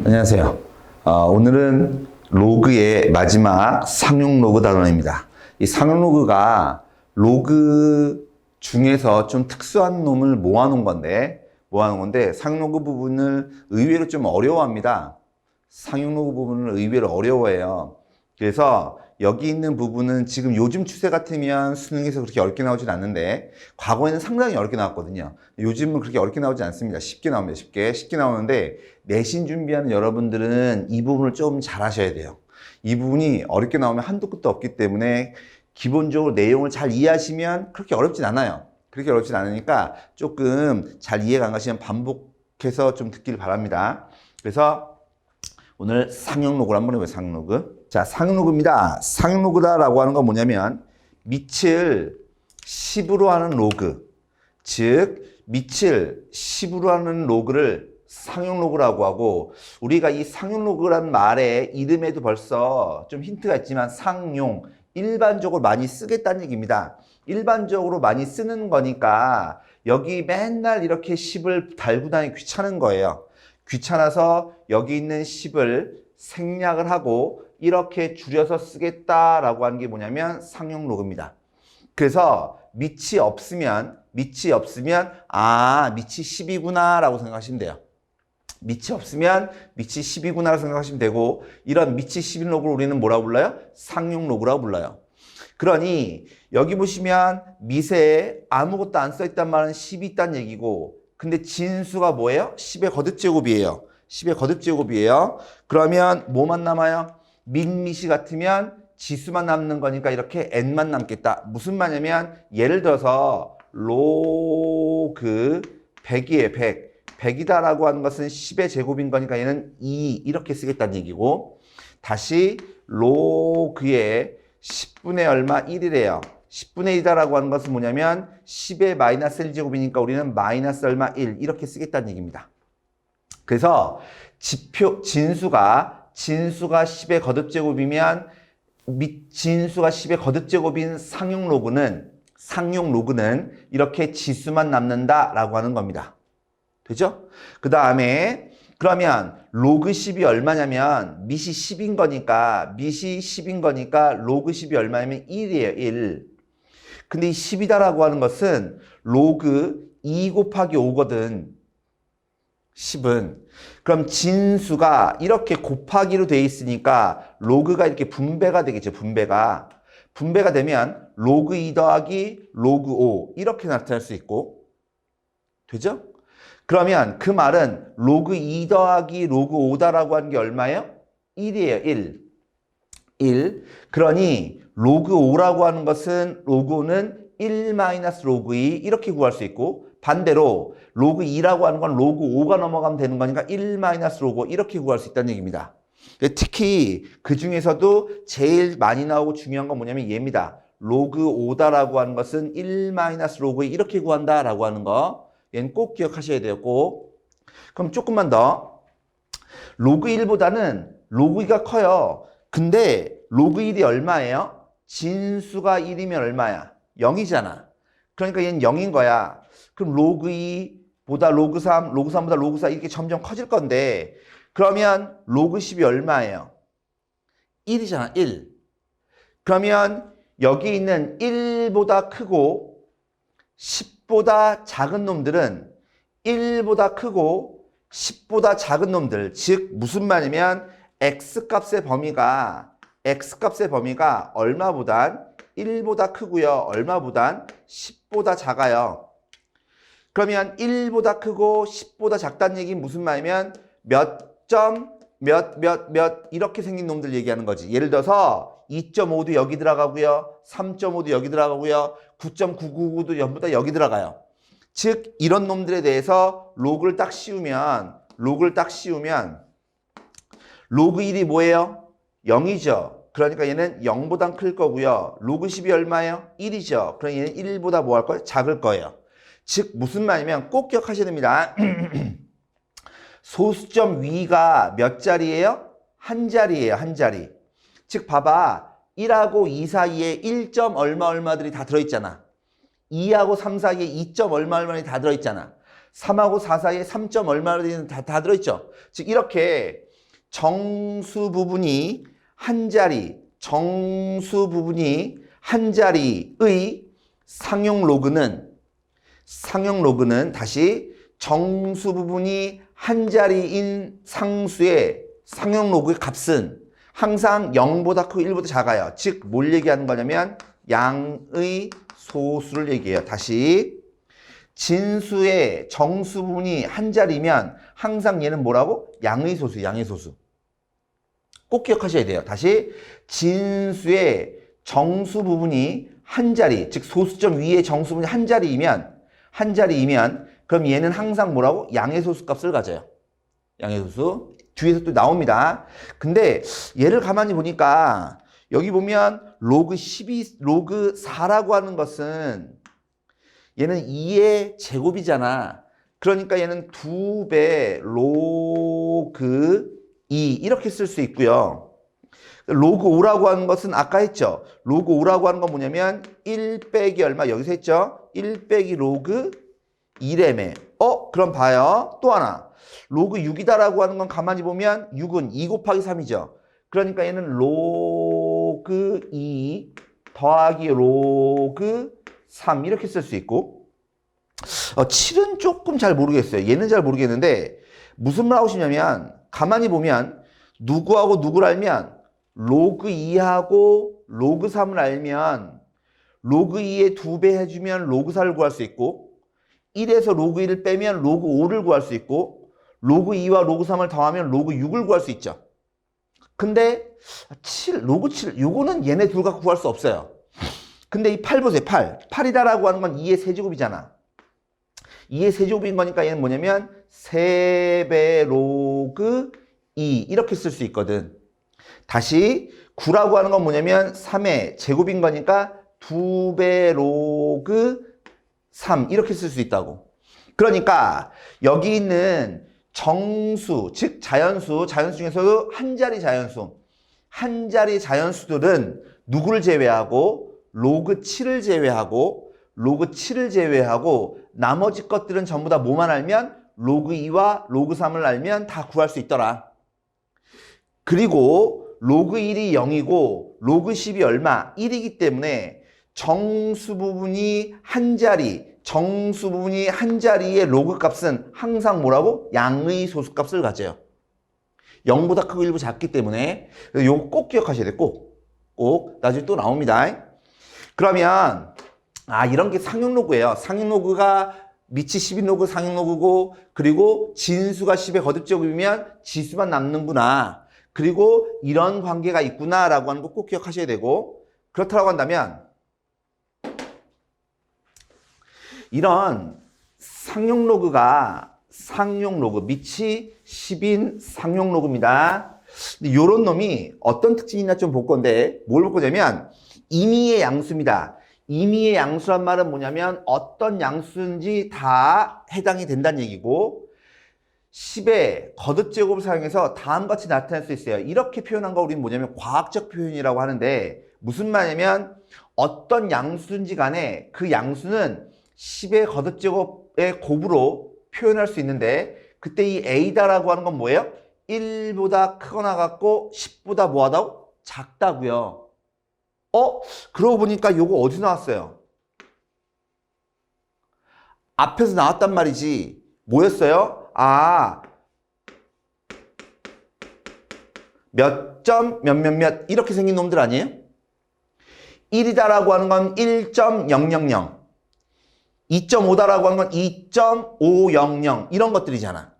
안녕하세요. 오늘은 로그의 마지막 상용 로그 단원입니다. 이 상용 로그가 로그 중에서 좀 특수한 놈을 모아놓은 건데 상용 로그 부분을 의외로 좀 어려워합니다. 상용 로그 부분을 의외로 어려워해요. 그래서 여기 있는 부분은 지금 요즘 추세 같으면 수능에서 그렇게 어렵게 나오진 않는데 과거에는 상당히 어렵게 나왔거든요. 요즘은 그렇게 어렵게 나오지 않습니다. 쉽게 나옵니다. 쉽게 나오는데 내신 준비하는 여러분들은 이 부분을 좀 잘 하셔야 돼요. 이 부분이 어렵게 나오면 한도 끝도 없기 때문에 기본적으로 내용을 잘 이해하시면 그렇게 어렵진 않아요. 그렇게 어렵진 않으니까 조금 잘 이해가 안 가시면 반복해서 좀 듣기를 바랍니다. 그래서 오늘 상용 로그를 한번 해보세요. 상용 로그. 자, 상용 로그입니다. 상용 로그다라고 하는 건 뭐냐면 밑을 10으로 하는 로그, 즉 밑을 10으로 하는 로그를 상용 로그라고 하고, 우리가 이 상용 로그라는 말의 이름에도 벌써 좀 힌트가 있지만 상용, 일반적으로 많이 쓰겠다는 얘기입니다. 일반적으로 많이 쓰는 거니까 여기 맨날 이렇게 10을 달고 다니기 귀찮은 거예요. 귀찮아서 여기 있는 10을 생략을 하고 이렇게 줄여서 쓰겠다라고 하는 게 뭐냐면 상용 로그입니다. 그래서 밑이 없으면 밑이 10이구나 라고 생각하시면 돼요. 밑이 없으면 밑이 10이구나 라고 생각하시면 되고, 이런 밑이 10인 로그를 우리는 뭐라고 불러요? 상용 로그라고 불러요. 그러니 여기 보시면 밑에 아무것도 안 써있단 말은 10이 있다는 얘기고, 근데 진수가 뭐예요? 10의 거듭제곱이에요. 10의 거듭제곱이에요. 그러면 뭐만 남아요? 밑이 같으면 지수만 남는 거니까 이렇게 n만 남겠다. 무슨 말이냐면 예를 들어서 로그 100이에요. 100이다라고 하는 것은 10의 제곱인 거니까 얘는 2 이렇게 쓰겠다는 얘기고, 다시 로그의 10분의 얼마 1이래요. 10분의 1이다라고 하는 것은 뭐냐면 10의 마이너스 1제곱이니까 우리는 마이너스 얼마 1 이렇게 쓰겠다는 얘기입니다. 그래서 진수가 10의 거듭제곱이면 진수가 10의 거듭제곱인 상용 로그는 이렇게 지수만 남는다라고 하는 겁니다. 되죠? 그 다음에 그러면 로그 10이 얼마냐면 밑이 10인 거니까 로그 10이 얼마냐면 1이에요. 1. 근데 이 10이다라고 하는 것은 로그 2 곱하기 5거든. 10은. 그럼 진수가 이렇게 곱하기로 돼 있으니까 로그가 이렇게 분배가 되겠죠. 분배가 되면 로그 2 더하기 로그 5 이렇게 나타날 수 있고, 되죠? 그러면 그 말은 로그 2 더하기 로그 5다라고 하는 게 얼마예요? 1이에요. 1. 그러니 로그 5라고 하는 것은 로그 5는 1 마이너스 로그 2 이렇게 구할 수 있고, 반대로 로그 2라고 하는 건 로그 5가 넘어가면 되는 거니까 1 마이너스 로그 5 이렇게 구할 수 있다는 얘기입니다. 특히 그 중에서도 제일 많이 나오고 중요한 건 뭐냐면 얘입니다. 로그 5다라고 하는 것은 1 마이너스 로그 2 이렇게 구한다라고 하는 거. 얘는 꼭 기억하셔야 돼요. 꼭. 그럼 조금만 더. 로그 1보다는 로그 2가 커요. 근데 로그 1이 얼마예요? 진수가 1이면 얼마야? 0이잖아. 그러니까 얘는 0인 거야. 그럼 로그 2보다 로그 3, 로그 3보다 로그 4 이렇게 점점 커질 건데, 그러면 로그 10이 얼마예요? 1이잖아. 1. 그러면 여기 있는 1보다 크고 10보다 작은 놈들은 1보다 크고 10보다 작은 놈들, 즉 무슨 말이냐면 x값의 범위가 얼마보단 1보다 크고요. 얼마보단 10보다 작아요. 그러면 1보다 크고 10보다 작다는 얘기는 무슨 말이냐면 몇 이렇게 생긴 놈들 얘기하는 거지. 예를 들어서 2.5도 여기 들어가고요. 3.5도 여기 들어가고요. 9.999도 전부 다 여기 들어가요. 즉 이런 놈들에 대해서 로그를 딱 씌우면 로그 1이 뭐예요? 0이죠. 그러니까 얘는 0보단 클 거고요. 로그 10이 얼마예요? 1이죠. 그러니까 얘는 1보다 뭐 할 거예요? 작을 거예요. 즉 무슨 말이냐면 꼭 기억하셔야 됩니다. 소수점 위가 몇 자리예요? 한 자리예요. 한 자리. 즉 봐봐. 1하고 2 사이에 1. 얼마들이 다 들어있잖아. 2하고 3 사이에 2. 얼마들이 다 들어있잖아. 3하고 4 사이에 3. 얼마들이 다 들어있죠. 즉 이렇게 정수 부분이 한 자리, 정수 부분이 한 자리의 상용 로그는 다시 정수 부분이 한 자리인 상수의 상용 로그의 값은 항상 0보다 크고 1보다 작아요. 즉, 뭘 얘기하는 거냐면 양의 소수를 얘기해요. 다시 진수의 정수 부분이 한 자리면 항상 얘는 뭐라고? 양의 소수, 양의 소수. 꼭 기억하셔야 돼요. 다시 진수의 정수 부분이 한 자리, 즉 소수점 위에 정수 부분이 한 자리이면 그럼 얘는 항상 뭐라고? 양의 소수 값을 가져요. 양의 소수. 뒤에서 또 나옵니다. 근데 얘를 가만히 보니까 여기 보면 로그 12, 로그 4라고 하는 것은 얘는 2의 제곱이잖아. 그러니까 얘는 2배 로그 2 이렇게 쓸 수 있고요. 로그 5라고 하는 것은 아까 했죠. 로그 5라고 하는 건 뭐냐면 1 빼기 얼마 여기서 했죠. 1 빼기 로그 2래매. 그럼 봐요. 또 하나. 로그 6이다라고 하는 건 가만히 보면 6은 2 곱하기 3이죠. 그러니까 얘는 로그 2 더하기 로그 3 이렇게 쓸 수 있고 7은 조금 잘 모르겠어요. 얘는 잘 모르겠는데 무슨 말 하고 싶냐면 가만히 보면 누구하고 누구를 알면 로그 2하고 로그 3을 알면 로그 2에 2배 해주면 로그 4를 구할 수 있고 1에서 로그 1을 빼면 로그 5를 구할 수 있고 로그 2와 로그 3을 더하면 로그 6을 구할 수 있죠. 근데 로그 7, 요거는 얘네 둘 갖고 구할 수 없어요. 근데 이 8 보세요. 8이다라고 하는 건 2의 세제곱이잖아. 2의 세제곱인 거니까 얘는 뭐냐면 3배 로그 2 이렇게 쓸 수 있거든. 다시 9라고 하는 건 뭐냐면 3의 제곱인 거니까 2배 로그 3 이렇게 쓸 수 있다고. 그러니까 여기 있는 정수, 즉 자연수 중에서도 한 자리 자연수들은 누구를 제외하고 로그 7을 제외하고 나머지 것들은 전부 다 뭐만 알면 로그 2와 로그 3을 알면 다 구할 수 있더라. 그리고 로그 1이 0이고 로그 10이 얼마? 1이기 때문에 정수 부분이 한 자리의 로그 값은 항상 뭐라고? 양의 소수 값을 가져요. 0보다 크고 1보다 작기 때문에 이거 꼭 기억하셔야 돼요. 꼭 나중에 또 나옵니다. 그러면 이런 게 상용 로그예요. 상용 로그가 밑이 10인 로그 상용 로그고 그리고 진수가 10의 거듭제곱이면 지수만 남는구나. 그리고 이런 관계가 있구나라고 하는 거 꼭 기억하셔야 되고 그렇다고 한다면 이런 상용 로그 밑이 10인 상용 로그입니다. 근데 요런 놈이 어떤 특징이 있나 좀 볼 건데 뭘 볼 거냐면 임의의 양수입니다. 임의의 양수란 말은 뭐냐면 어떤 양수인지 다 해당이 된다는 얘기고 10의 거듭제곱을 사용해서 다음과 같이 나타낼 수 있어요. 이렇게 표현한 거 우리는 뭐냐면 과학적 표현이라고 하는데 무슨 말이냐면 어떤 양수인지 간에 그 양수는 10의 거듭제곱의 곱으로 표현할 수 있는데 그때 이 A다라고 하는 건 뭐예요? 1보다 크거나 같고 10보다 뭐하다고? 작다고요. 그러고 보니까 요거 어디서 나왔어요? 앞에서 나왔단 말이지. 뭐였어요? 몇 점 몇몇몇 이렇게 생긴 놈들 아니에요? 1이다라고 하는 건 1.000 2.5다라고 하는 건 2.500 이런 것들이잖아.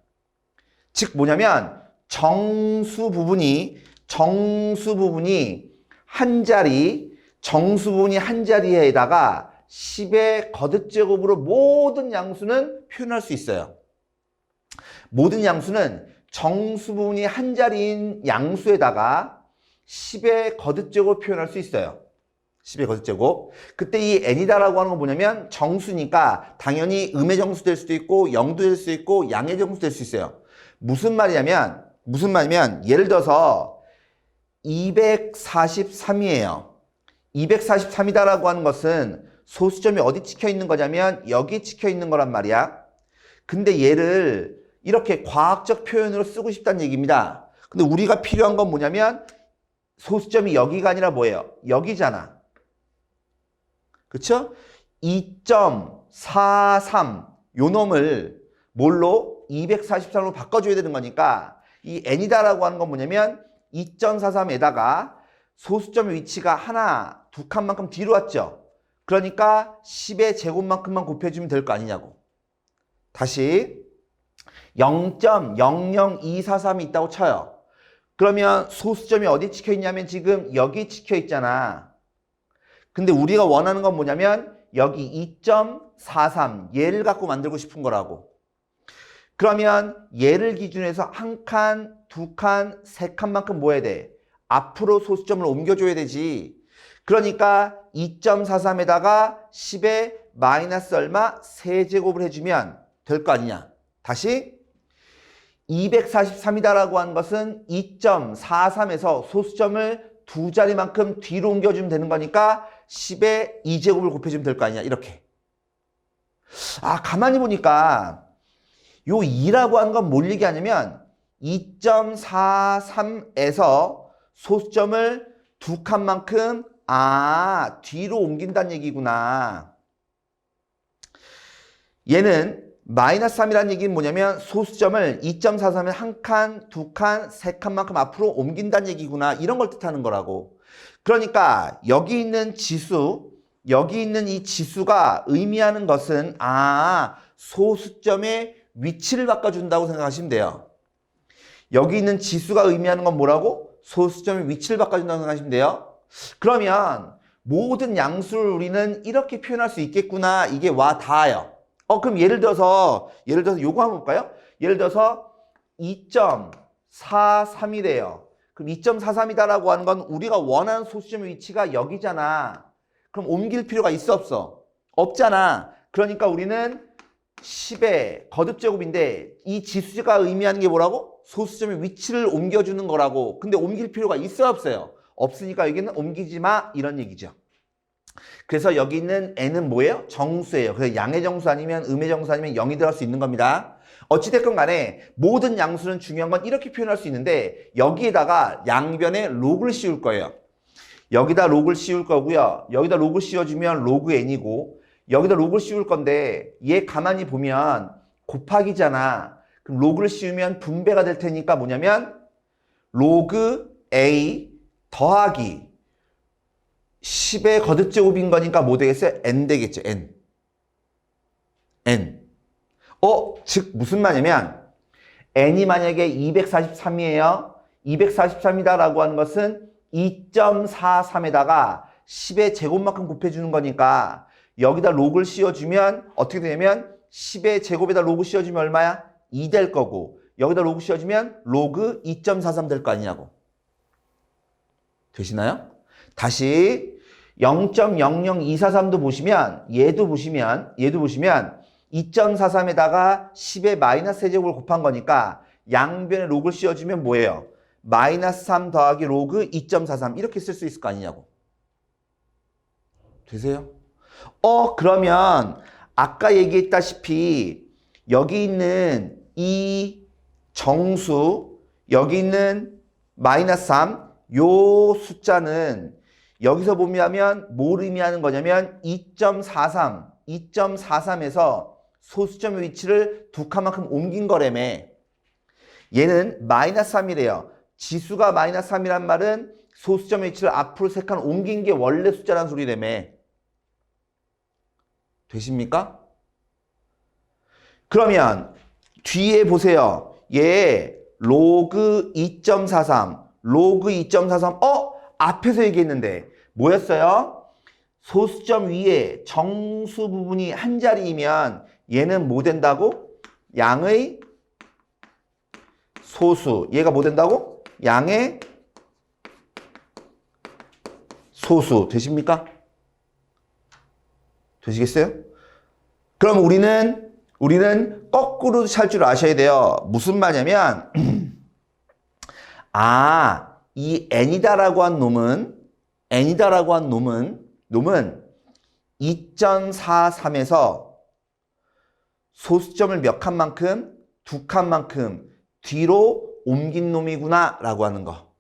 즉 뭐냐면 정수 부분이 한 자리에다가 10의 거듭제곱으로 모든 양수는 표현할 수 있어요. 모든 양수는 정수 부분이 한 자리인 양수에다가 10의 거듭제곱을 표현할 수 있어요. 10의 거듭제곱. 그때 이 n이다라고 하는 건 뭐냐면 정수니까 당연히 음의 정수 될 수도 있고 0도 될 수 있고 양의 정수 될 수 있어요. 무슨 말이냐면 예를 들어서 243이에요. 243이다라고 하는 것은 소수점이 어디 찍혀 있는 거냐면 여기 찍혀 있는 거란 말이야. 근데 얘를 이렇게 과학적 표현으로 쓰고 싶다는 얘기입니다. 근데 우리가 필요한 건 뭐냐면 소수점이 여기가 아니라 뭐예요? 여기잖아. 그쵸? 2.43 요 놈을 뭘로? 243으로 바꿔줘야 되는 거니까 이 n이다라고 하는 건 뭐냐면 2.43에다가 소수점의 위치가 하나, 두 칸만큼 뒤로 왔죠. 그러니까 10의 제곱만큼만 곱해주면 될 거 아니냐고. 다시 0.00243이 있다고 쳐요. 그러면 소수점이 어디 찍혀 있냐면 지금 여기 찍혀 있잖아. 근데 우리가 원하는 건 뭐냐면 여기 2.43 얘를 갖고 만들고 싶은 거라고. 그러면 얘를 기준으로 해서 한 칸, 두 칸, 세 칸만큼 뭐 해야 돼? 앞으로 소수점을 옮겨줘야 되지. 그러니까 2.43에다가 10의 마이너스 얼마? 세제곱을 해주면 될 거 아니냐. 다시 243이다라고 하는 것은 2.43에서 소수점을 두 자리만큼 뒤로 옮겨주면 되는 거니까 10의 2제곱을 곱해주면 될 거 아니냐. 이렇게. 아, 가만히 보니까 요 2라고 하는 건 뭘 얘기하냐면 2.43에서 소수점을 두 칸만큼 뒤로 옮긴다는 얘기구나. 얘는 마이너스 3이라는 얘기는 뭐냐면 소수점을 2.43에 한 칸, 두 칸, 세 칸만큼 앞으로 옮긴다는 얘기구나. 이런 걸 뜻하는 거라고. 그러니까 여기 있는 지수, 여기 있는 이 지수가 의미하는 것은 소수점의 위치를 바꿔준다고 생각하시면 돼요. 여기 있는 지수가 의미하는 건 뭐라고? 소수점의 위치를 바꿔준다고 생각하시면 돼요. 그러면 모든 양수를 우리는 이렇게 표현할 수 있겠구나. 이게 와 닿아요. 그럼 예를 들어서 요거 한번 볼까요? 예를 들어서 2.43이래요. 그럼 2.43이다라고 하는 건 우리가 원하는 소수점의 위치가 여기잖아. 그럼 옮길 필요가 있어 없어? 없잖아. 그러니까 우리는 10의 거듭제곱인데 이 지수가 의미하는 게 뭐라고? 소수점의 위치를 옮겨주는 거라고. 근데 옮길 필요가 있어요 없어요? 없으니까 여기는 옮기지 마 이런 얘기죠. 그래서 여기 있는 n은 뭐예요? 정수예요. 그래서 양의 정수 아니면 음의 정수 아니면 0이 들어갈 수 있는 겁니다. 어찌됐건 간에 모든 양수는 중요한 건 이렇게 표현할 수 있는데 여기에다가 양변에 로그를 씌울 거예요. 여기다 로그를 씌울 거고요. 여기다 로그 씌워주면 로그 n이고 여기다 로그를 씌울 건데 얘 가만히 보면 곱하기잖아. 그럼 로그를 씌우면 분배가 될 테니까 뭐냐면 로그 a 더하기 10의 거듭제곱인 거니까 뭐 되겠어요? n 되겠죠. n. 즉 무슨 말이냐면 n이 만약에 243이에요. 243이다라고 하는 것은 2.43에다가 10의 제곱만큼 곱해주는 거니까 여기다 로그를 씌워주면 어떻게 되냐면 10의 제곱에다 로그 씌워주면 얼마야? 2 될 거고 여기다 로그 씌워주면 로그 2.43 될 거 아니냐고. 되시나요? 다시 0.00243도 보시면 얘도 보시면 2.43에다가 10의 마이너스 세제곱을 곱한 거니까 양변에 로그를 씌워주면 뭐예요? 마이너스 3 더하기 로그 2.43 이렇게 쓸 수 있을 거 아니냐고. 되세요? 그러면 아까 얘기했다시피 여기 있는 이 정수 여기 있는 마이너스 3 요 숫자는 여기서 보면 뭘 의미하는 거냐면 2.43에서 소수점의 위치를 두 칸만큼 옮긴 거라며. 얘는 마이너스 3이래요. 지수가 마이너스 3이란 말은 소수점의 위치를 앞으로 세 칸 옮긴 게 원래 숫자란 소리라며. 되십니까? 그러면 뒤에 보세요. 얘 로그 2.43 앞에서 얘기했는데 뭐였어요? 소수점 위에 정수 부분이 한 자리이면 얘는 뭐 된다고? 양의 소수. 얘가 뭐 된다고? 양의 소수. 되십니까? 되시겠어요? 그럼 우리는 거꾸로 찰 줄 아셔야 돼요. 무슨 말이냐면 이 n이다라고 한 놈은 2.43에서 소수점을 몇 칸만큼? 두 칸만큼 뒤로 옮긴 놈이구나 라고 하는 거.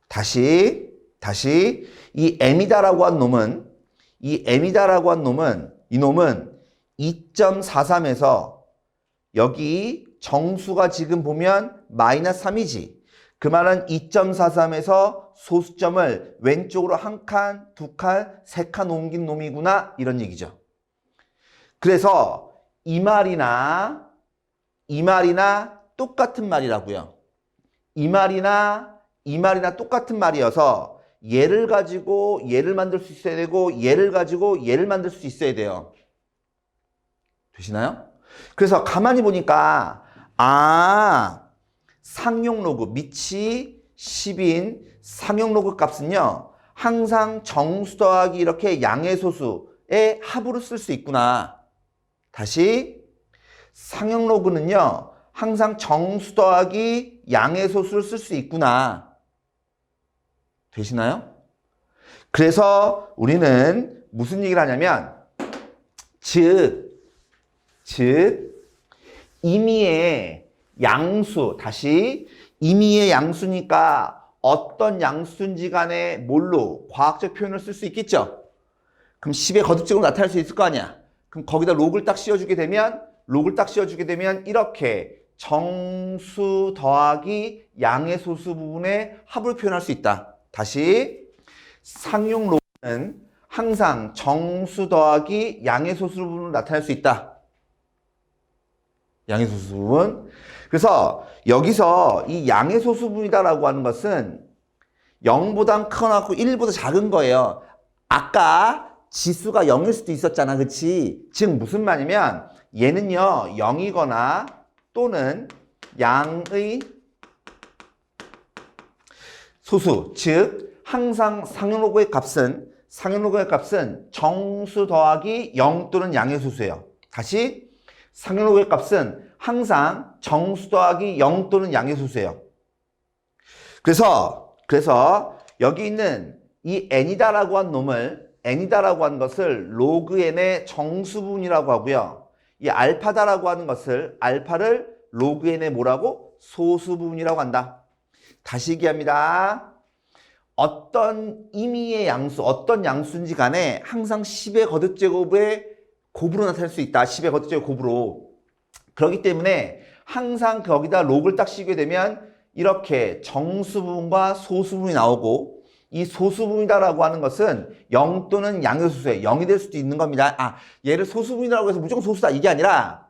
다시 이 m이다라고 한 놈은 이 놈은 2.43에서 여기 정수가 지금 보면 마이너스 3이지. 그 말은 2.43에서 소수점을 왼쪽으로 한 칸, 두 칸, 세 칸 옮긴 놈이구나 이런 얘기죠. 그래서 이 말이나 똑같은 말이라고요. 이 말이나 똑같은 말이어서 얘를 가지고 얘를 만들 수 있어야 되고 얘를 가지고 얘를 만들 수 있어야 돼요. 되시나요? 그래서 가만히 보니까 상용 로그 밑이 10인 상용 로그 값은요 항상 정수 더하기 이렇게 양의 소수의 합으로 쓸 수 있구나. 다시 상용 로그는요 항상 정수 더하기 양의 소수를 쓸 수 있구나. 되시나요? 그래서 우리는 무슨 얘기를 하냐면 즉 임의의 양수, 다시 임의의 양수니까 어떤 양수인지 간에 뭘로 과학적 표현을 쓸 수 있겠죠? 그럼 10의 거듭제곱으로 나타낼 수 있을 거 아니야? 그럼 거기다 로그를 딱 씌워주게 되면 이렇게 정수 더하기 양의 소수 부분의 합을 표현할 수 있다. 다시 상용 로그는 항상 정수 더하기 양의 소수 부분으로 나타낼 수 있다. 양의 소수 부분. 그래서 여기서 이 양의 소수 부분이다라고 하는 것은 0보다 크거나 1보다 작은 거예요. 아까 지수가 0일 수도 있었잖아. 그치? 즉 무슨 말이냐면 얘는요 0이거나 또는 양의 소수, 즉 항상 상용 로그의 값은 정수 더하기 0 또는 양의 소수예요. 다시 상용 로그의 값은 항상 정수 더하기 0 또는 양의 소수예요. 그래서 여기 있는 이 n이다라고 한 것을 로그 n의 정수 부분이라고 하고요. 이 알파다라고 하는 것을 알파를 로그 n의 뭐라고? 소수 부분이라고 한다. 다시 얘기합니다. 어떤 임의의 양수, 어떤 양수인지 간에 항상 10의 거듭제곱의 곱으로 나타낼 수 있다. 10의 거듭제곱 곱으로. 그렇기 때문에 항상 거기다 로그를 딱 씌우게 되면 이렇게 정수 부분과 소수 부분이 나오고 이 소수 부분이다라고 하는 것은 0 또는 양의 소수에 0이 될 수도 있는 겁니다. 얘를 소수 부분이라고 해서 무조건 소수다 이게 아니라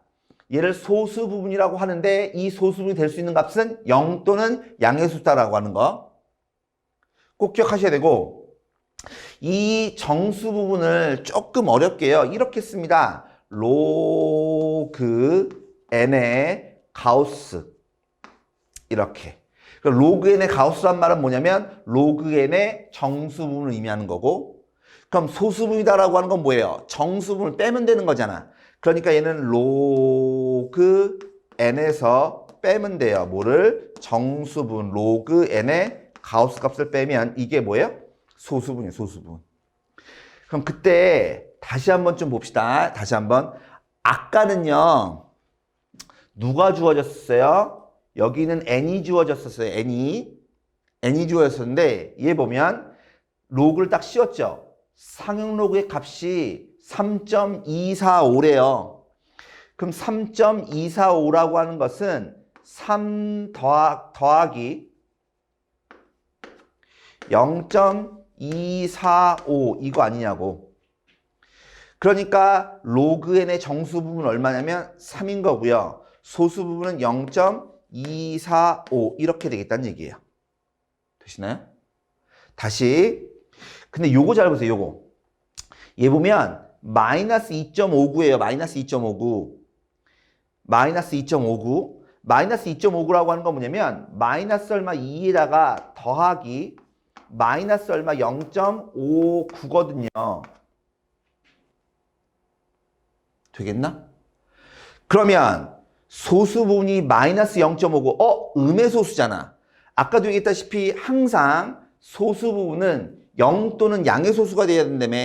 얘를 소수 부분이라고 하는데 이 소수 부분이 될 수 있는 값은 0 또는 양의 소수다라고 하는 거 꼭 기억하셔야 되고, 이 정수 부분을 조금 어렵게 해요. 이렇게 씁니다. 로그 n의 가우스. 이렇게. 로그 n의 가우스란 말은 뭐냐면 로그 n의 정수 부분을 의미하는 거고, 그럼 소수분이다라고 하는 건 뭐예요? 정수분을 빼면 되는 거잖아. 그러니까 얘는 로그 n에서 빼면 돼요. 뭐를? 정수분. 로그 n의 가우스 값을 빼면 이게 뭐예요? 소수분이에요. 소수분. 그럼 그때 다시 한번 좀 봅시다. 다시 한번. 아까는요. 누가 주어졌어요? 여기는 n이 주어졌었어요. n이 주어졌었는데 얘 보면 로그를 딱 씌웠죠. 상용 로그의 값이 3.245래요. 그럼 3.245라고 하는 것은 3 더하기 0.245 이거 아니냐고. 그러니까 로그 n의 정수 부분은 얼마냐면 3인 거고요. 소수 부분은 0.245 이렇게 되겠다는 얘기예요. 되시나요? 다시. 근데 요거 잘 보세요. 요거. 얘 보면 마이너스 2.59예요. 마이너스 2.59. 마이너스 2.59. 마이너스 2.59라고 하는 건 뭐냐면 마이너스 얼마 2에다가 더하기 마이너스 얼마 0.59거든요. 되겠나? 그러면 소수 부분이 마이너스 0.59. 음의 소수잖아. 아까도 얘기했다시피 항상 소수 부분은 0 또는 양의 소수가 돼야 된다며.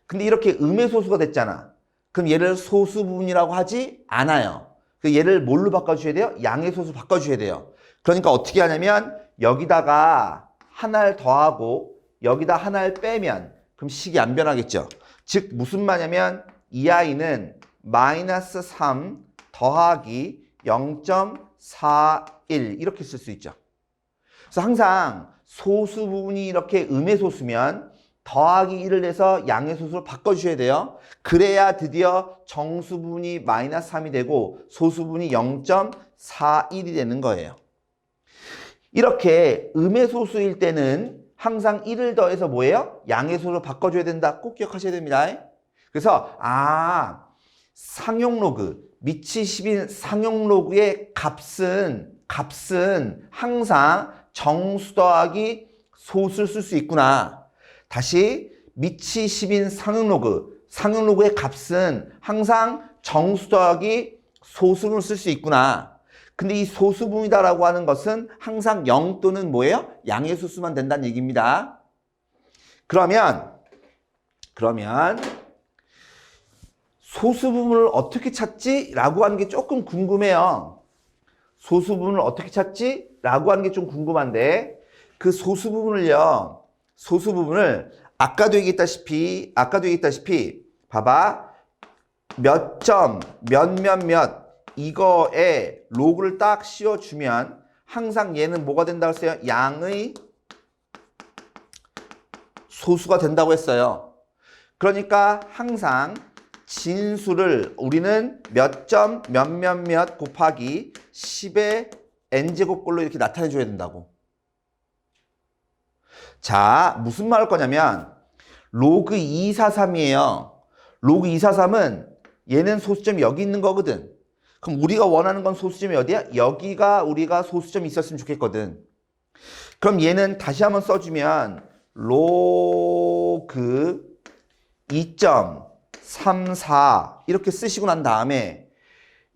근데 이렇게 음의 소수가 됐잖아. 그럼 얘를 소수 부분이라고 하지 않아요. 그 얘를 뭘로 바꿔주셔야 돼요? 양의 소수 바꿔주셔야 돼요. 그러니까 어떻게 하냐면 여기다가 하나를 더하고 여기다 하나를 빼면 그럼 식이 안 변하겠죠. 즉 무슨 말이냐면 이 아이는 마이너스 3 더하기 0.41 이렇게 쓸 수 있죠. 그래서 항상 소수 부분이 이렇게 음의 소수면 더하기 1을 내서 양의 소수로 바꿔주셔야 돼요. 그래야 드디어 정수 부분이 마이너스 3이 되고 소수 부분이 0.41이 되는 거예요. 이렇게 음의 소수일 때는 항상 1을 더해서 뭐예요? 양의 소수로 바꿔줘야 된다. 꼭 기억하셔야 됩니다. 그래서 상용 로그, 밑이 10인 상용 로그의 값은 항상 정수 더하기 소수를 쓸 수 있구나. 다시 밑이 10인 상용 로그의 값은 항상 정수 더하기 소수를 쓸 수 있구나. 근데 이 소수분이다라고 하는 것은 항상 0 또는 뭐예요? 양의 소수만 된다는 얘기입니다. 그러면 소수분을 어떻게 찾지? 라고 하는 게 조금 궁금해요. 소수분을 어떻게 찾지? 라고 하는 게 좀 궁금한데 그 소수분을 아까도 얘기했다시피 봐봐. 몇 점, 몇 이거에 로그를 딱 씌워주면 항상 얘는 뭐가 된다고 했어요? 양의 소수가 된다고 했어요. 그러니까 항상 진수를 우리는 몇 점, 몇 곱하기 10의 n제곱꼴로 이렇게 나타내줘야 된다고. 자, 무슨 말 할 거냐면 로그 243이에요. 로그 243은 얘는 소수점이 여기 있는 거거든. 그럼 우리가 원하는 건 소수점이 어디야? 여기가 우리가 소수점이 있었으면 좋겠거든. 그럼 얘는 다시 한번 써주면 로그 2.34 이렇게 쓰시고 난 다음에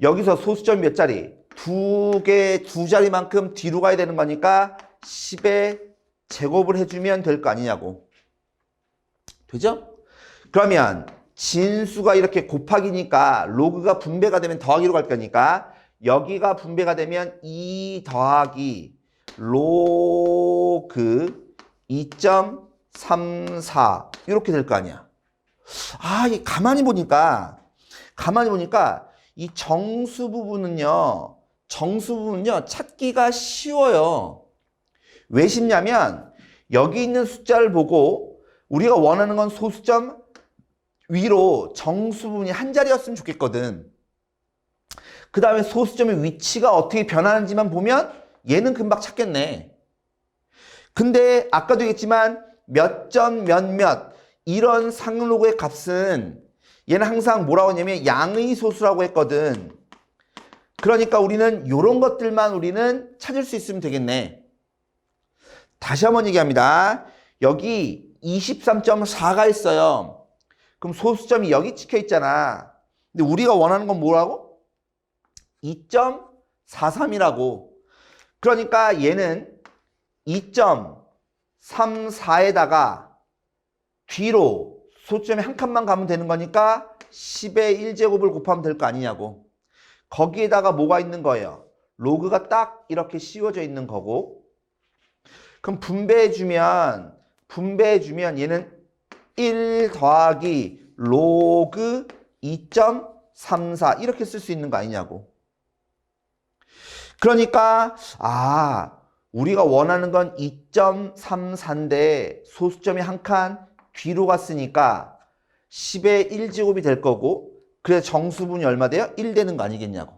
여기서 소수점 몇 자리? 두 자리만큼 뒤로 가야 되는 거니까 10의 제곱을 해주면 될 거 아니냐고. 되죠? 그러면 진수가 이렇게 곱하기니까 로그가 분배가 되면 더하기로 갈 거니까 여기가 분배가 되면 2 더하기 로그 2.34 이렇게 될 거 아니야. 가만히 보니까 이 정수 부분은요 찾기가 쉬워요. 왜 쉽냐면 여기 있는 숫자를 보고 우리가 원하는 건 소수점 위로 정수 부분이 한 자리였으면 좋겠거든. 그 다음에 소수점의 위치가 어떻게 변하는지만 보면 얘는 금방 찾겠네. 근데 아까도 얘기했지만 몇 점 몇 이런 상로그의 값은 얘는 항상 뭐라고 하냐면 양의 소수라고 했거든. 그러니까 우리는 이런 것들만 우리는 찾을 수 있으면 되겠네. 다시 한번 얘기합니다. 여기 23.4가 있어요. 그럼 소수점이 여기 찍혀 있잖아. 근데 우리가 원하는 건 뭐라고? 2.43이라고. 그러니까 얘는 2.34에다가 뒤로 소수점이 한 칸만 가면 되는 거니까 10의 1제곱을 곱하면 될 거 아니냐고. 거기에다가 뭐가 있는 거예요? 로그가 딱 이렇게 씌워져 있는 거고. 그럼 분배해주면 얘는 1 더하기 로그 2.34 이렇게 쓸 수 있는 거 아니냐고. 그러니까 우리가 원하는 건 2.34인데 소수점이 한 칸 뒤로 갔으니까 10의 1제곱이 될 거고 그래서 정수분이 얼마 돼요? 1 되는 거 아니겠냐고.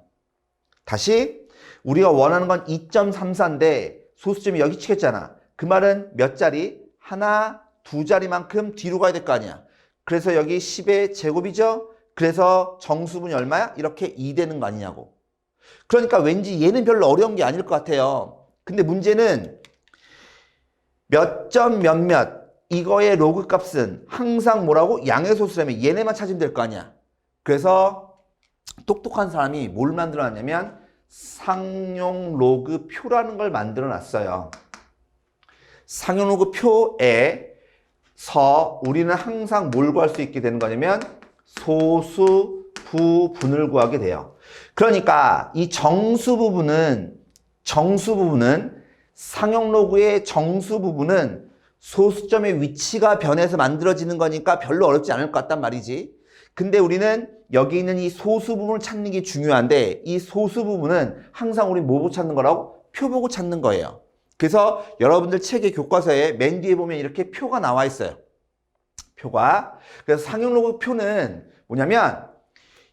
다시 우리가 원하는 건 2.34인데 소수점이 여기 찍혔잖아. 그 말은 몇 자리? 하나, 두 자리만큼 뒤로 가야 될 거 아니야. 그래서 여기 10의 제곱이죠. 그래서 정수분이 얼마야? 이렇게 2 되는 거 아니냐고. 그러니까 왠지 얘는 별로 어려운 게 아닐 것 같아요. 근데 문제는 몇 점 몇 이거의 로그 값은 항상 뭐라고? 양의 소수라면 얘네만 찾으면 될 거 아니야. 그래서 똑똑한 사람이 뭘 만들어 놨냐면 상용 로그 표라는 걸 만들어 놨어요. 상용 로그 표에서 우리는 항상 뭘 구할 수 있게 되는 거냐면 소수 부분을 구하게 돼요. 그러니까 이 정수 부분은 상용 로그의 정수 부분은 소수점의 위치가 변해서 만들어지는 거니까 별로 어렵지 않을 것 같단 말이지. 근데 우리는 여기 있는 이 소수 부분을 찾는 게 중요한데 이 소수 부분은 항상 우리 뭐 보고 찾는 거라고? 표 보고 찾는 거예요. 그래서 여러분들 책의 교과서에 맨 뒤에 보면 이렇게 표가 나와 있어요. 표가. 그래서 상용 로그 표는 뭐냐면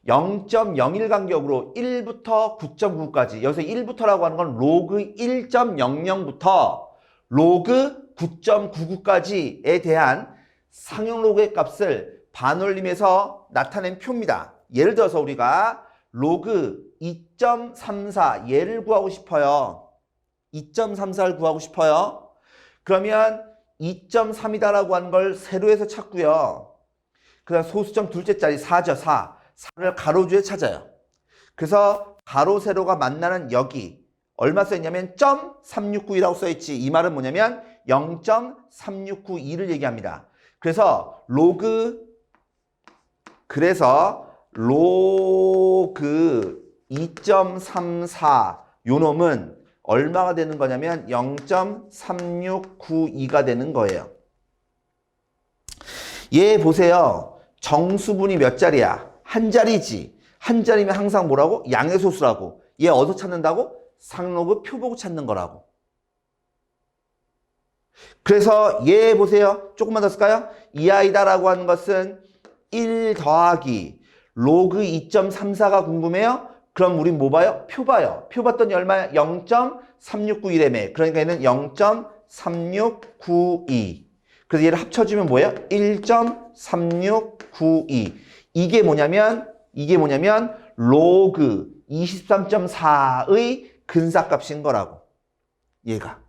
0.01 간격으로 1부터 9.9까지. 여기서 1부터라고 하는 건 로그 1.00부터 로그 9.99까지에 대한 상용 로그의 값을 반올림해서 나타낸 표입니다. 예를 들어서 우리가 로그 2.34 얘를 구하고 싶어요. 2.34를 구하고 싶어요. 그러면 2.3이다라고 하는 걸 세로에서 찾고요. 그 다음 소수점 둘째 자리 4죠. 4를 가로주에 찾아요. 그래서 가로 세로가 만나는 여기 얼마 써있냐면 0.369이라고 써있지. 이 말은 뭐냐면 0.3692를 얘기합니다. 그래서 로그 2.34 요 놈은 얼마가 되는 거냐면 0.3692가 되는 거예요. 얘 보세요. 정수분이 몇 자리야? 한 자리지. 한 자리면 항상 뭐라고? 양의 소수라고. 얘 어디서 찾는다고? 상로그 표 보고 찾는 거라고. 그래서 얘 보세요. 조금만 더 쓸까요? 이 아이다라고 하는 것은 1 더하기 로그 2.34가 궁금해요? 그럼 우린 뭐 봐요? 표 봐요. 표 봤더니 얼마야? 0.3691매. 그러니까 얘는 0.3692. 그래서 얘를 합쳐주면 뭐예요? 1.3692. 이게 뭐냐면 로그 23.4의 근사값인 거라고. 얘가.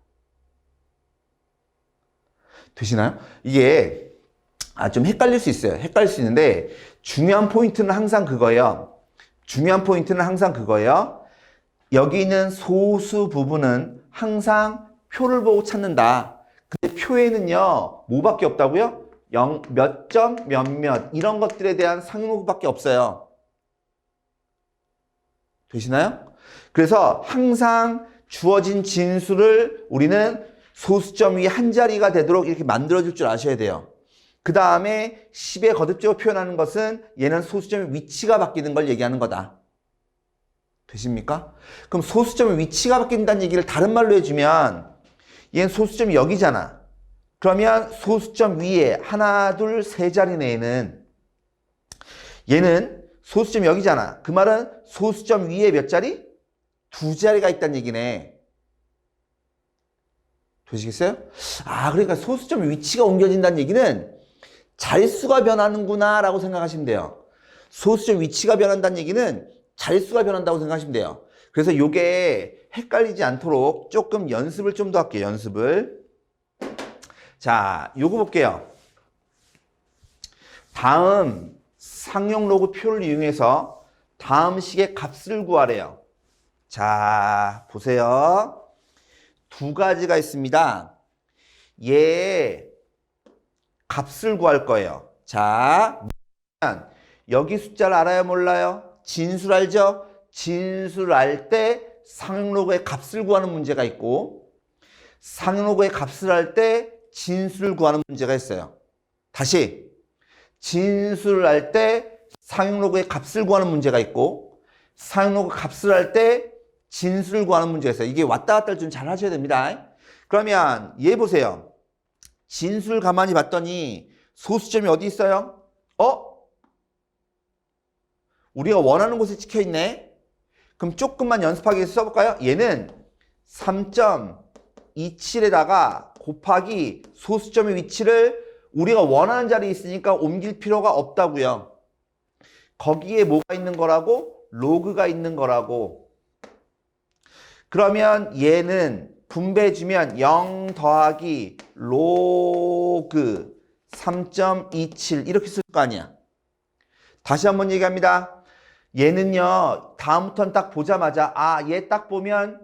되시나요? 이게 좀 헷갈릴 수 있어요. 헷갈릴 수 있는데 중요한 포인트는 항상 그거예요. 여기 있는 소수 부분은 항상 표를 보고 찾는다. 근데 표에는요, 뭐밖에 없다고요? 몇 점, 몇몇 이런 것들에 대한 상용로그밖에 없어요. 되시나요? 그래서 항상 주어진 진수를 우리는 소수점 위 한 자리가 되도록 이렇게 만들어줄 줄 아셔야 돼요. 그 다음에 10의 거듭제로 표현하는 것은 얘는 소수점의 위치가 바뀌는 걸 얘기하는 거다. 되십니까? 그럼 소수점의 위치가 바뀐다는 얘기를 다른 말로 해주면 얘는 소수점이 여기잖아. 그러면 소수점 위에 하나, 둘, 세 자리네 얘는 소수점이 여기잖아. 그 말은 소수점 위에 몇 자리? 두 자리가 있다는 얘기네. 되시겠어요? 그러니까 소수점의 위치가 옮겨진다는 얘기는 자릿수가 변하는구나 라고 생각하시면 돼요. 소수점 위치가 변한다는 얘기는 자릿수가 변한다고 생각하시면 돼요. 그래서 요게 헷갈리지 않도록 조금 연습을 좀 더 할게요. 연습을. 자, 요거 볼게요. 다음 상용 로그 표를 이용해서 다음 식의 값을 구하래요. 자, 보세요. 두 가지가 있습니다. 얘 값을 구할 거예요. 자, 여기 숫자를 알아요, 몰라요? 진수를 알죠? 진수를 알 때 상용 로그의 값을 구하는 문제가 있고 상용 로그의 값을 알 때 진수를 구하는 문제가 있어요. 다시 진수를 알 때 상용 로그의 값을 구하는 문제가 있고 상용 로그 값을 알 때 진수를 구하는 문제가 있어요. 이게 왔다 갔다를 좀 잘 하셔야 됩니다. 그러면 얘 보세요. 진수를 가만히 봤더니 소수점이 어디 있어요? 우리가 원하는 곳에 찍혀있네. 그럼 조금만 연습하기 위해서 써볼까요? 얘는 3.27에다가 곱하기 소수점의 위치를 우리가 원하는 자리에 있으니까 옮길 필요가 없다고요. 거기에 뭐가 있는 거라고? 로그가 있는 거라고. 그러면 얘는 분배해주면 0 더하기 로그 3.27 이렇게 쓸 거 아니야. 다시 한번 얘기합니다. 얘는요, 다음부터는 딱 보자마자 얘 딱 보면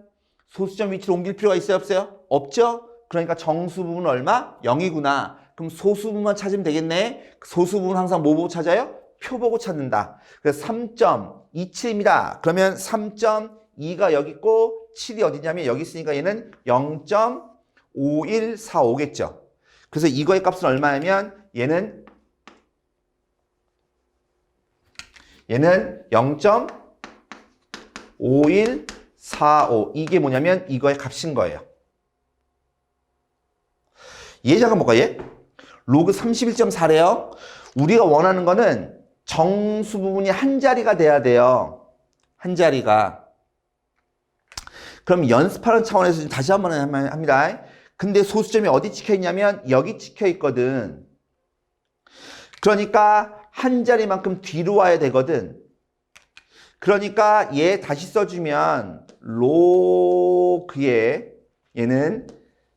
소수점 위치를 옮길 필요가 있어요, 없어요? 없죠? 그러니까 정수 부분 얼마? 0이구나. 그럼 소수 부분만 찾으면 되겠네. 소수 부분 항상 뭐 보고 찾아요? 표 보고 찾는다. 그래서 3.27입니다. 그러면 3.2가 여기 있고 7이 어디냐면 여기 있으니까 얘는 0.5145겠죠. 그래서 이거의 값은 얼마냐면 얘는 0.5145 이게 뭐냐면 이거의 값인 거예요. 얘 잠깐 볼까 얘? 로그 31.4래요. 우리가 원하는 거는 정수 부분이 한 자리가 돼야 돼요. 한 자리가. 그럼 연습하는 차원에서 다시 한번 합니다. 근데 소수점이 어디 찍혀 있냐면 여기 찍혀 있거든. 그러니까 한 자리만큼 뒤로 와야 되거든. 그러니까 얘 다시 써주면 로그에 얘는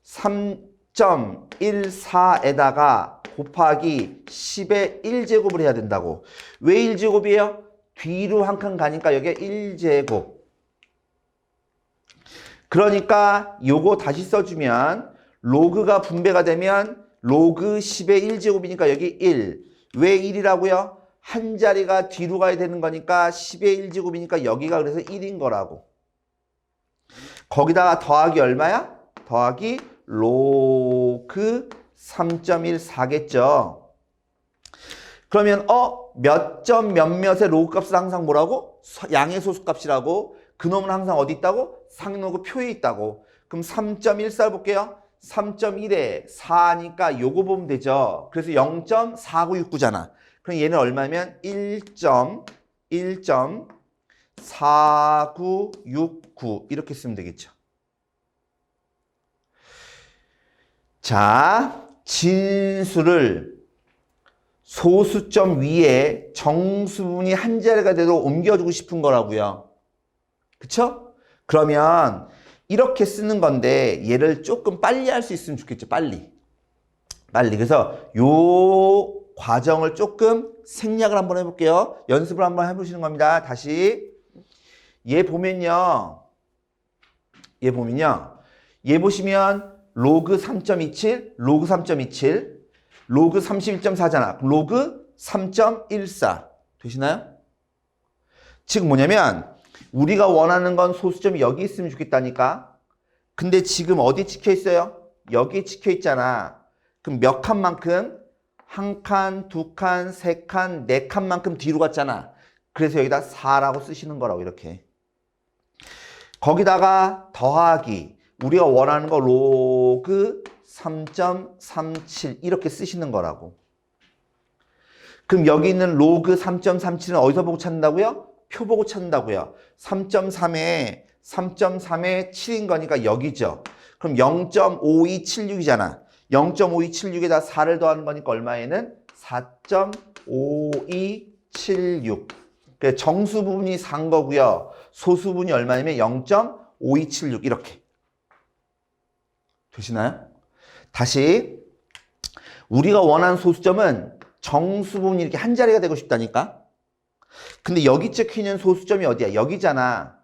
3.14에다가 곱하기 10의 1제곱을 해야 된다고. 왜 1제곱이에요? 뒤로 한 칸 가니까 여기에 1제곱. 그러니까 요거 다시 써주면 로그가 분배가 되면 로그 10의 1제곱이니까 여기 1. 왜 1이라고요? 한 자리가 뒤로 가야 되는 거니까 10의 1제곱이니까 여기가 그래서 1인 거라고. 거기다가 더하기 얼마야? 더하기 로그 3.14겠죠. 그러면 몇 점 몇몇의 로그 값은 항상 뭐라고? 양의 소수값이라고. 그놈은 항상 어디 있다고? 상용로그 표에 있다고. 그럼 3.14를 볼게요. 3.1에 4니까 요거 보면 되죠. 그래서 0.4969잖아. 그럼 얘는 얼마면 1.4969 이렇게 쓰면 되겠죠. 자, 진수를 소수점 위에 정수분이 한 자리가 돼도 옮겨주고 싶은 거라고요. 그쵸? 그러면 이렇게 쓰는 건데 얘를 조금 빨리 할 수 있으면 좋겠죠. 빨리. 그래서 요 과정을 조금 생략을 한번 해볼게요. 연습을 한번 해보시는 겁니다. 다시. 얘 보시면 로그 3.27, 로그 3.27, 로그 31.4잖아. 로그 3.14 되시나요? 지금 뭐냐면 우리가 원하는 건 소수점이 여기 있으면 좋겠다니까. 근데 지금 어디 찍혀 있어요? 여기 찍혀 있잖아. 그럼 몇 칸만큼? 한 칸, 두 칸, 세 칸, 네 칸만큼 뒤로 갔잖아. 그래서 여기다 4라고 쓰시는 거라고 이렇게. 거기다가 더하기. 우리가 원하는 거 로그 3.37 이렇게 쓰시는 거라고. 그럼 여기 있는 로그 3.37은 어디서 보고 찾는다고요? 표 보고 찾는다고요. 3.3에 7인 거니까 여기죠. 그럼 0.5276이잖아. 0.5276에다 4를 더하는 거니까 얼마에는? 4.5276. 그래서 정수 부분이 4인 거고요. 소수 부분이 얼마냐면 0.5276 이렇게. 되시나요? 다시 우리가 원하는 소수점은 정수 부분이 이렇게 한 자리가 되고 싶다니까. 근데 여기 찍혀 있는 소수점이 어디야? 여기잖아.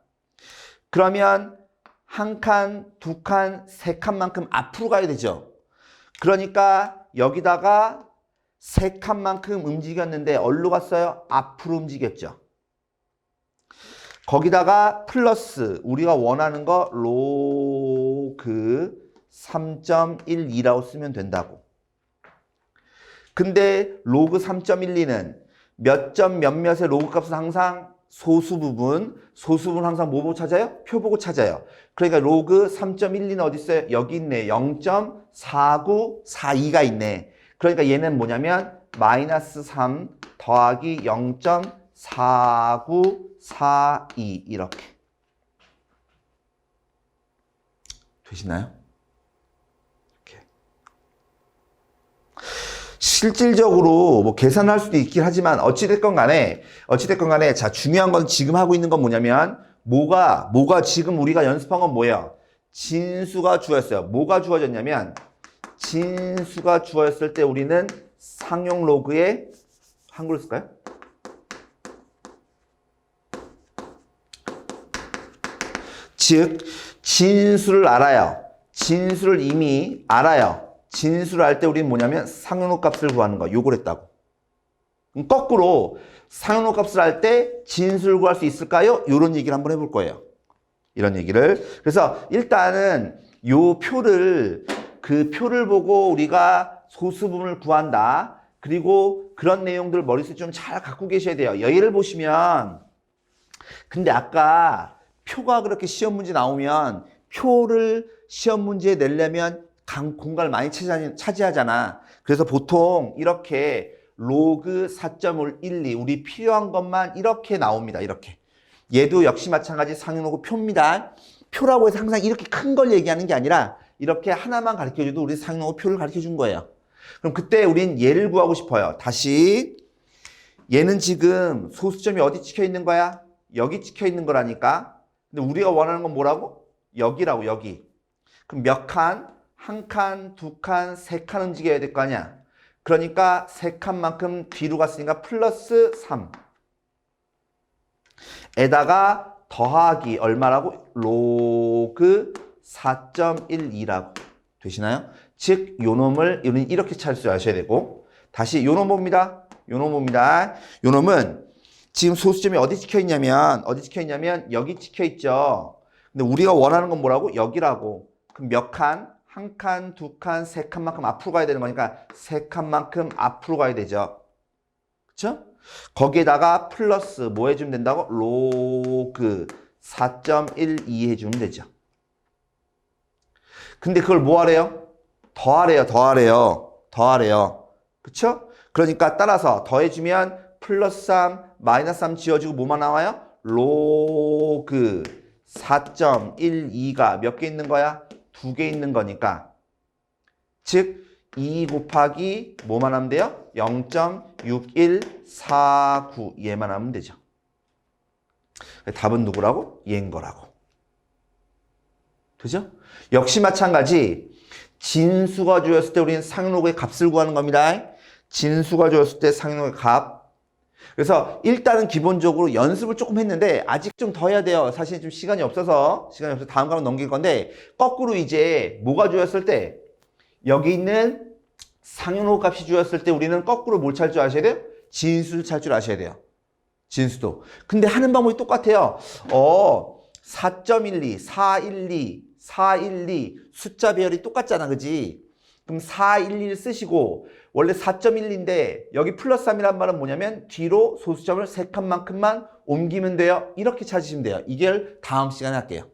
그러면 한 칸, 두 칸, 세 칸만큼 앞으로 가야 되죠. 그러니까 여기다가 세 칸만큼 움직였는데 어디로 갔어요? 앞으로 움직였죠. 거기다가 플러스 우리가 원하는 거 로그 3.12라고 쓰면 된다고. 근데 로그 3.12는 몇 점 몇몇의 로그 값은 항상 소수 부분 항상 뭐 보고 찾아요? 표 보고 찾아요. 그러니까 로그 3.12는 어디 있어요? 여기 있네. 0.4942가 있네. 그러니까 얘는 뭐냐면 마이너스 3 더하기 0.4942 이렇게. 되시나요? 실질적으로 뭐 계산할 수도 있긴 하지만 어찌됐건 간에 자, 중요한 건 지금 하고 있는 건 뭐냐면 뭐가 지금 우리가 연습한 건 뭐예요? 진수가 주어졌어요. 뭐가 주어졌냐면 진수가 주어졌을 때 우리는 상용 로그에 한글로 쓸까요? 즉 진수를 알아요. 진수를 이미 알아요. 진수를 알 때 우리는 뭐냐면 상용로 값을 구하는 거. 요걸 했다고. 그럼 거꾸로 상용로 값을 할 때 진수를 구할 수 있을까요? 이런 얘기를 한번 해볼 거예요. 이런 얘기를. 그래서 일단은 요 표를 그 표를 보고 우리가 소수 부분을 구한다. 그리고 그런 내용들 머릿속에 좀 잘 갖고 계셔야 돼요. 여기를 보시면 근데 아까 표가 그렇게 시험 문제 나오면 표를 시험 문제에 내려면 공간을 많이 차지하잖아. 그래서 보통 이렇게 로그 4.12 우리 필요한 것만 이렇게 나옵니다. 이렇게. 얘도 역시 마찬가지 상용로그 표입니다. 표라고 해서 항상 이렇게 큰 걸 얘기하는 게 아니라 이렇게 하나만 가르쳐줘도 우리 상용로그 표를 가르쳐준 거예요. 그럼 그때 우린 얘를 구하고 싶어요. 다시 얘는 지금 소수점이 어디 찍혀 있는 거야? 여기 찍혀 있는 거라니까. 근데 우리가 원하는 건 뭐라고? 여기라고, 여기. 그럼 몇 칸? 한 칸, 두 칸, 세 칸 움직여야 될 거 아니야? 그러니까 세 칸만큼 뒤로 갔으니까 플러스 3. 에다가 더하기 얼마라고? 로그 4.12라고. 되시나요? 즉, 요 놈을 이렇게 찾을 줄 아셔야 되고. 다시 요 놈 봅니다. 요 놈 봅니다. 요 놈은 지금 소수점이 어디 찍혀 있냐면, 여기 찍혀 있죠. 근데 우리가 원하는 건 뭐라고? 여기라고. 그럼 몇 칸? 한 칸, 두 칸, 세 칸만큼 앞으로 가야 되는 거니까 세 칸만큼 앞으로 가야 되죠. 그쵸? 거기에다가 플러스 뭐 해주면 된다고? 로그 4.12 해주면 되죠. 근데 그걸 뭐 하래요? 더하래요. 그쵸? 그러니까 따라서 더해주면 플러스 3, 마이너스 3 지워지고 뭐만 나와요? 로그 4.12가 몇 개 있는 거야? 2개 있는 거니까. 즉, 2 곱하기 뭐만 하면 돼요? 0.6149 얘만 하면 되죠. 답은 누구라고? 얘인 거라고. 그죠? 역시 마찬가지. 진수가 주어졌을 때 우리는 상용로그의 값을 구하는 겁니다. 진수가 주어졌을 때 상용로그의 값. 그래서 일단은 기본적으로 연습을 조금 했는데 아직 좀 더 해야 돼요. 사실 좀 시간이 없어서 다음 과목 넘길 건데 거꾸로 이제 뭐가 주어졌을 때 여기 있는 상용로그 값이 주어졌을 때 우리는 거꾸로 뭘 찾을 줄 아셔야 돼요? 진수를 찾을 줄 아셔야 돼요. 진수도. 근데 하는 방법이 똑같아요. 4.12, 412 숫자 배열이 똑같잖아. 그지? 그럼 411 쓰시고 원래 4.12인데 여기 플러스 3이란 말은 뭐냐면 뒤로 소수점을 3칸만큼만 옮기면 돼요. 이렇게 찾으시면 돼요. 이걸 다음 시간에 할게요.